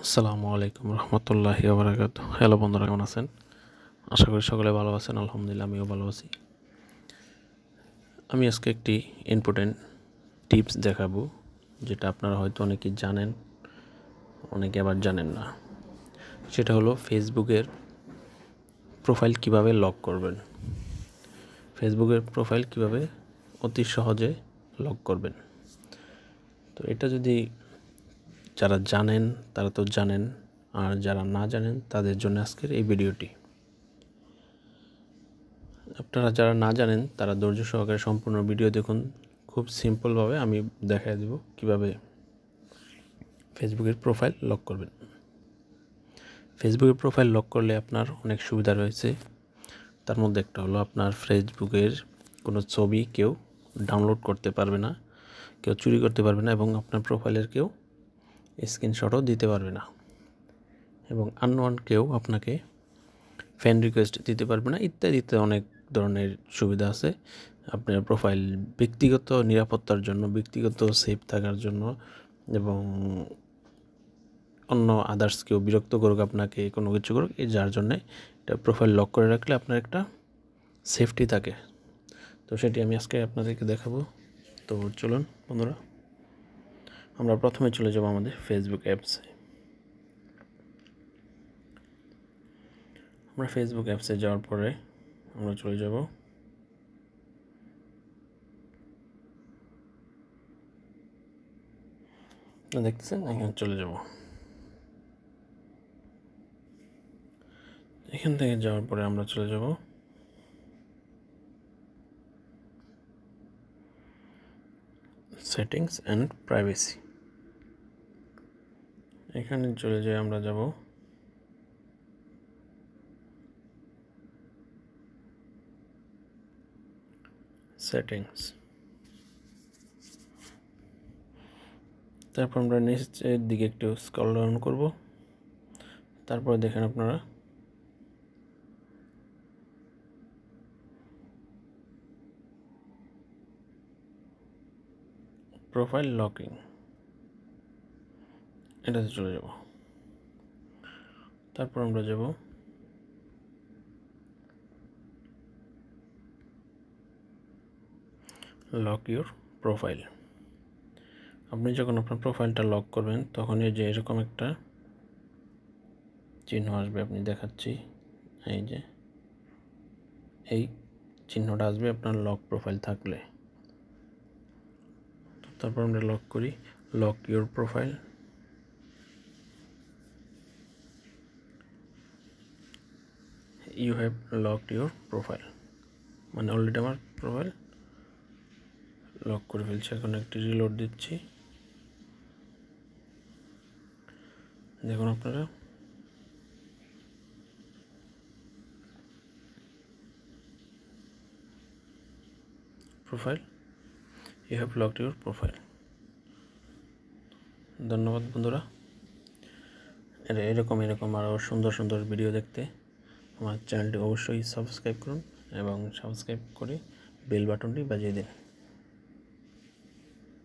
আসসালামু আলাইকুম রহমতুল্লাহি ওয়া বারাকাতুহু। হ্যালো বন্ধুরা, কেমন আছেন? আশা করি সকলে ভালো আছেন। আলহামদুলিল্লাহ, আমিও ভালো আছি। আমি আজকে একটি ইম্পর্টেন্ট টিপস দেখাবো, যেটা আপনারা হয়তো অনেকেই জানেন, অনেকে আবার জানেন না। সেটা হলো ফেসবুকের প্রোফাইল কিভাবে লক করবেন। ফেসবুকের প্রোফাইল কিভাবে অতি সহজে লক করবেন। তো এটা যদি যারা জানেন তারা তো জানেন, আর যারা না জানেন তাদের জন্য আজকের এই ভিডিওটি। আপনারা যারা না জানেন তারা ধৈর্য সহকারে সম্পূর্ণ ভিডিও দেখুন। খুব সিম্পলভাবে আমি দেখাই দেব কিভাবে ফেসবুকের প্রোফাইল লক করবেন। ফেসবুকের প্রোফাইল লক করলে আপনার অনেক সুবিধা রয়েছে। তার মধ্যে একটা হলো, আপনার ফেসবুকের কোনো ছবি কেউ ডাউনলোড করতে পারবে না, কেউ চুরি করতে পারবে না, এবং আপনার প্রোফাইলের কেউ স্ক্রিনশটও দিতে পারবে না, এবং আননোন কেউ আপনাকে ফ্রেন্ড রিকোয়েস্ট দিতে পারবে না, ইত্যাদিতে অনেক ধরনের সুবিধা আছে। আপনার প্রোফাইল ব্যক্তিগত নিরাপত্তার জন্য, ব্যক্তিগত সেফ থাকার জন্য, এবং অন্য আদার্স কেউ বিরক্ত করুক, আপনাকে কোনো কিছু করুক, যার জন্যে এটা প্রোফাইল লক করে রাখলে আপনার একটা সেফটি থাকে। তো সেটি আমি আজকে আপনাদেরকে দেখাবো। তো চলুন বন্ধুরা, আমরা প্রথমে চলে যাব আমাদের ফেসবুক অ্যাপসে। আমরা ফেসবুক অ্যাপসে যাওয়ার পরে আমরা চলে যাব দেখতেছেন, এখানে চলে যাব। এখান থেকে যাওয়ার পরে আমরা চলে যাব সেটিংস অ্যান্ড প্রাইভেসি। এখানে চলে যাই, আমরা যাব সেটিংস। তারপর আমরা নিচের দিকে একটু স্ক্রল ডাউন করব। তারপর দেখেন আপনারা প্রোফাইল লকিং, এটাতে চলে যাব। তারপর আমরা যাব লক ইউর প্রোফাইল। আপনি যখন আপনার প্রোফাইলটা লক করবেন তখন এই যে এরকম একটা চিহ্ন আসবে, আপনি দেখাচ্ছি, এই যে এই চিহ্নটা আসবে আপনার লক প্রোফাইল থাকলে। তারপর আমরা লক করি, lock your profile. You have locked your profile, মানে অলরেডি আমার প্রোফাইল লক করে ফেলছি। এখন একটি রিলোড দিচ্ছি, দেখুন আপনারা profile, you have locked your profile. ধন্যবাদ বন্ধুরা। এরকম আরও সুন্দর সুন্দর ভিডিও দেখতে আমার চ্যানেলটি অবশ্যই সাবস্ক্রাইব করুন, এবং সাবস্ক্রাইব করে বেল বাটনটি বাজিয়ে দিন।